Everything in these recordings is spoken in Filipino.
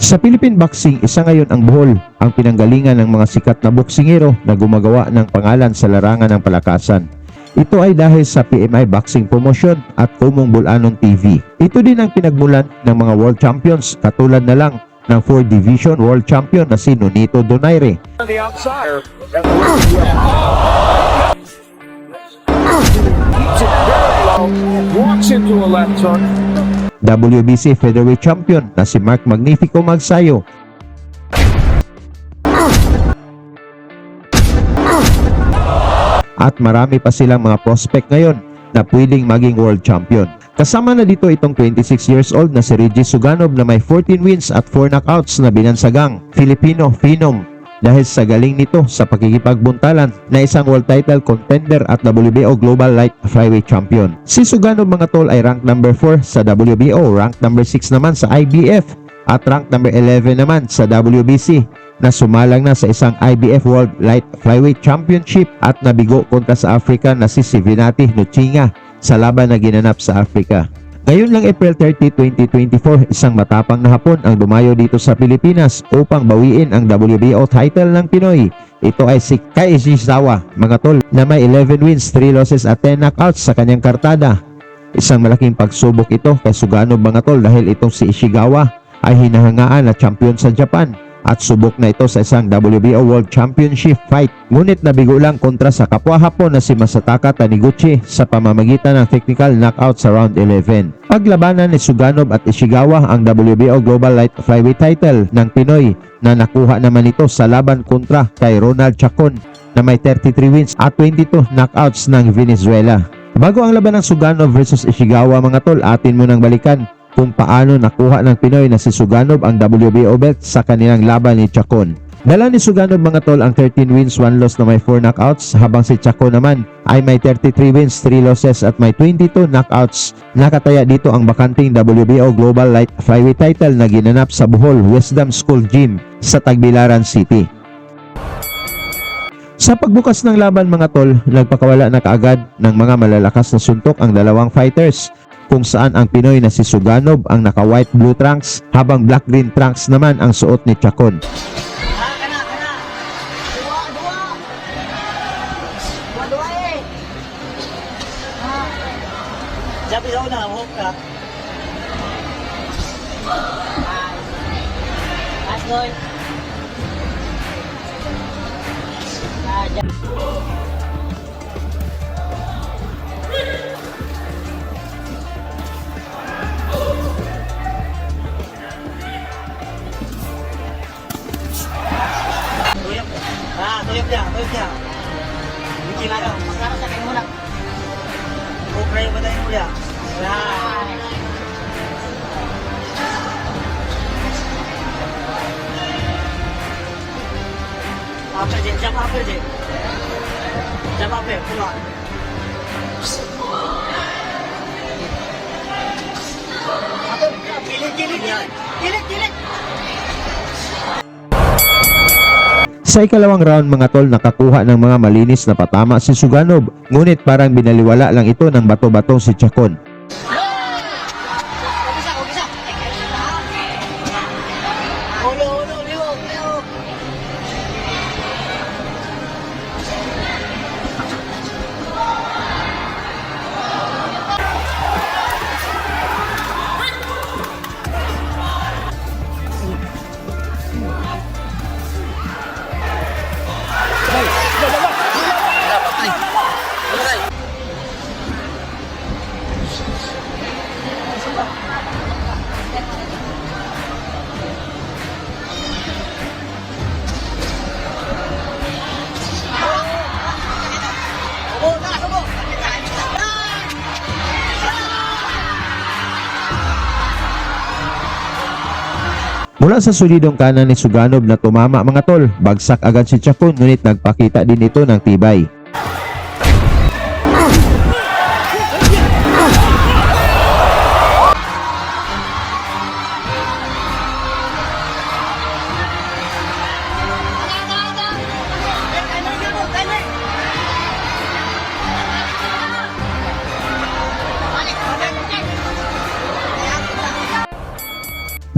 Sa Philippine Boxing, isa ngayon ang Bohol, ang pinanggalingan ng mga sikat na boksingero na gumagawa ng pangalan sa larangan ng palakasan. Ito ay dahil sa PMI Boxing Promotion at Kumong Bulanon TV. Ito din ang pinagmulan ng mga world champions katulad na lang ng 4 Division World Champion na si Nonito Donaire. WBC Featherweight Champion na si Mark Magnifico Magsayo. At marami pa silang mga prospect ngayon na pwedeng maging world champion. Kasama na dito itong 26 years old na si Regis Suganov na may 14 wins at 4 knockouts na binansagang Filipino Phenom dahil sa galing nito sa pakikipagbuntalan na isang world title contender at WBO Global Light Flyweight Champion. Si Suganov mga tol ay rank number 4 sa WBO, rank number 6 naman sa IBF at rank number 11 naman sa WBC na sumalang na sa isang IBF World Light Flyweight Championship at nabigo kontra sa Africa na si Sivinati Nuchinga sa laban na ginanap sa Africa. Ngayon lang April 30, 2024, isang matapang na Hapon ang dumayo dito sa Pilipinas upang bawiin ang WBO title ng Pinoy. Ito ay si Kai Ishizawa, mga tol, na may 11 wins, 3 losses at 10 knockouts sa kanyang kartada. Isang malaking pagsubok ito kay Suganov mga tol dahil itong si Ishigawa ay hinahangaan na champion sa Japan at subok na ito sa isang WBO World Championship fight. Ngunit nabigo lang kontra sa kapwa Hapon na si Masataka Taniguchi sa pamamagitan ng technical knockout sa round 11. Paglabanan ni Suganov at Ishigawa ang WBO Global Light Flyweight title ng Pinoy na nakuha naman ito sa laban kontra kay Ronald Chacon na may 33 wins at 22 knockouts ng Venezuela. Bago ang laban ng Suganov versus Ishigawa mga tol, atin mo nang balikan kung paano nakuha ng Pinoy na si Suganov ang WBO belt sa kanilang laban ni Chacon. Dala ni Suganov mga tol ang 13 wins, 1 loss na may 4 knockouts habang si Chacon naman ay may 33 wins, 3 losses at may 22 knockouts. Nakataya dito ang bakanting WBO Global Light Flyweight title na ginanap sa Bohol Wisdom School Gym sa Tagbilaran City. Sa pagbukas ng laban mga tol, nagpakawala na kaagad ng mga malalakas na suntok ang dalawang fighters, kung saan ang Pinoy na si Suganov ang naka-white blue trunks habang black-green trunks naman ang suot ni Chacon. Tuyok niya. Hindi na lang. Masarap sa kayo muna. Kupray mo tayo mula. Apel je, jump apel je. Jump apel, keluar. Kilik. Sa ikalawang round mga tol, nakakuha ng mga malinis na patama si Suganov, ngunit parang binaliwala lang ito ng bato-bato si Chacon. Mula sa solidong kanan ni Suganov na tumama mga tol, bagsak agad si Chacon ngunit nagpakita din ito ng tibay.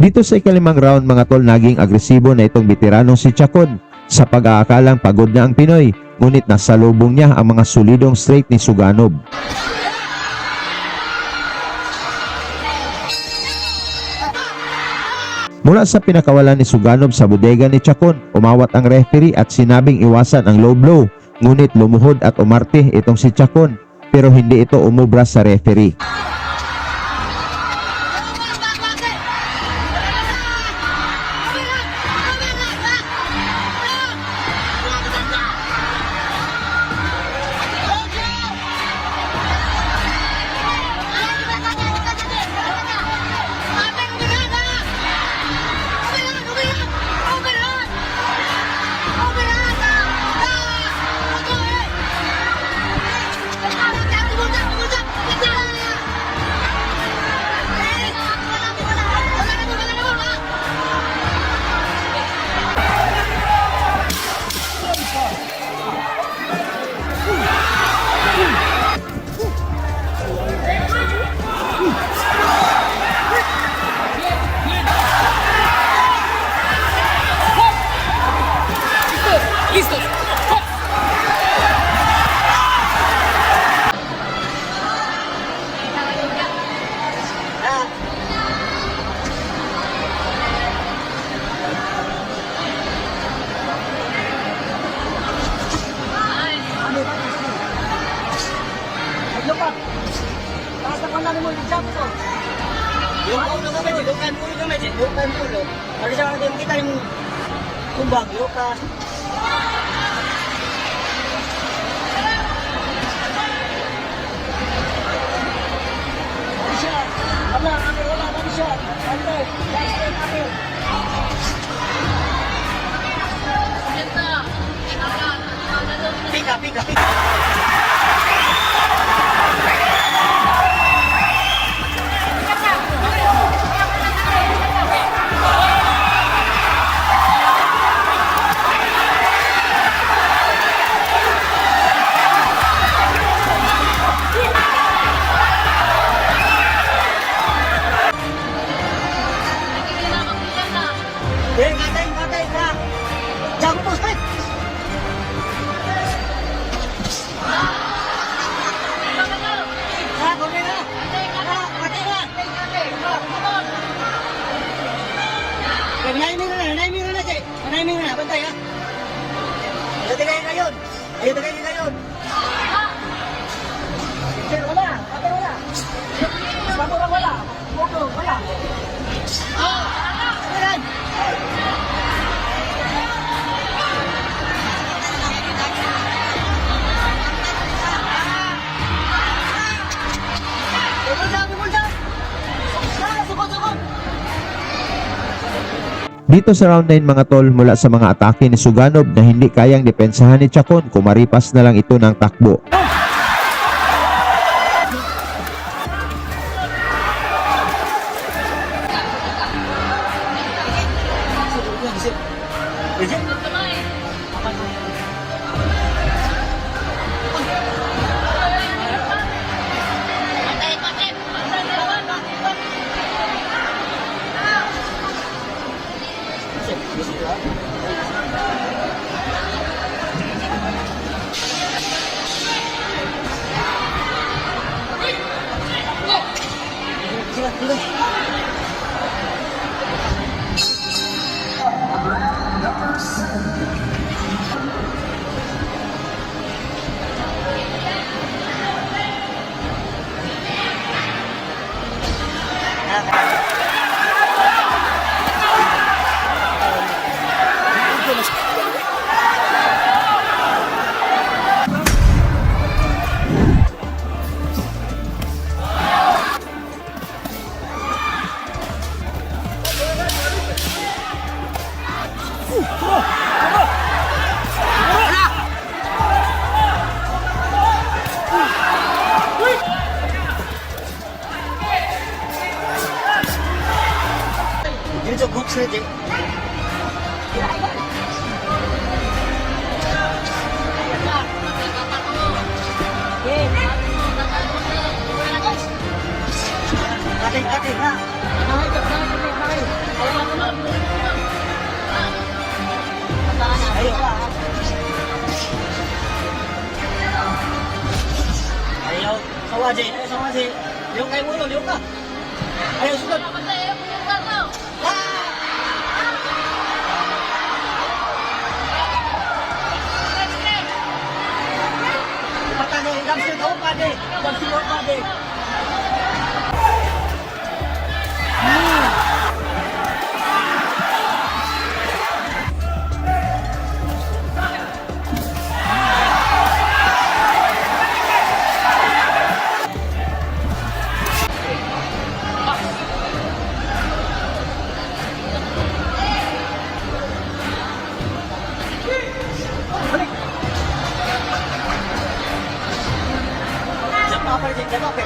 Dito sa ikalimang round mga tol, naging agresibo na itong veteranong si Chacon sa pag-aakalang pagod na ang Pinoy, ngunit nasalubong niya ang mga solidong straight ni Suganov. Mula sa pinakawalan ni Suganov sa bodega ni Chacon, umawat ang referee at sinabing iwasan ang low blow, ngunit lumuhod at umarte itong si Chacon, pero hindi ito umubra sa referee. Bukan dulu. Ada sama dengan kita yang tumbang, luka. Bisa. Ambil, tak bisa. Santai. Santai. Pika. Katay, ha. Jago po, straight. Ha, gawin na. Ha, katay na. Nanaymin na, Jay. Nanaymin na, bantay, ha. Ayaw tagayin ngayon. Sir, wala. Katay, wala. Bago wala. Bogo, wala. Ayan. Dito sa round 9 mga tol, mula sa mga atake ni Suganov na hindi kayang depensahan ni Chacon, kumaripas na lang ito ng takbo. Dito box na din. Katay, ha. Ayaw ka. Ayaw. Sawaji. Ayaw sawaji. Liyo kayo mo. Liyo ka. Ayaw sunod. Patay. Damsi daw pa de. Damsi daw pa de. Siapa apa dia? Siapa apa?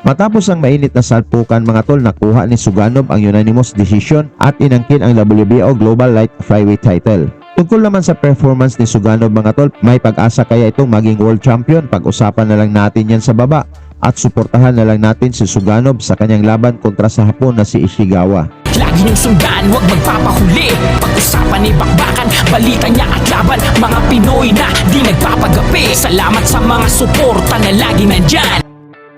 Matapos ang mainit na salpukan mga tol, nakuha ni Suganov ang unanimous decision at inangkin ang WBO Global Light Flyweight title. Tungkol naman sa performance ni Suganov mga tol, may pag-asa kaya itong maging world champion? Pag-usapan na lang natin yan sa baba at suportahan na lang natin si Suganov sa kanyang laban kontra sa Hapon na si Ishigawa. Lagi niyong sundan, huwag magpapahuli. Pag-usapan ni bakbakan, balita niya at laban. Mga Pinoy na di nagpapagapi. Salamat sa mga suporta na lagi nandyan.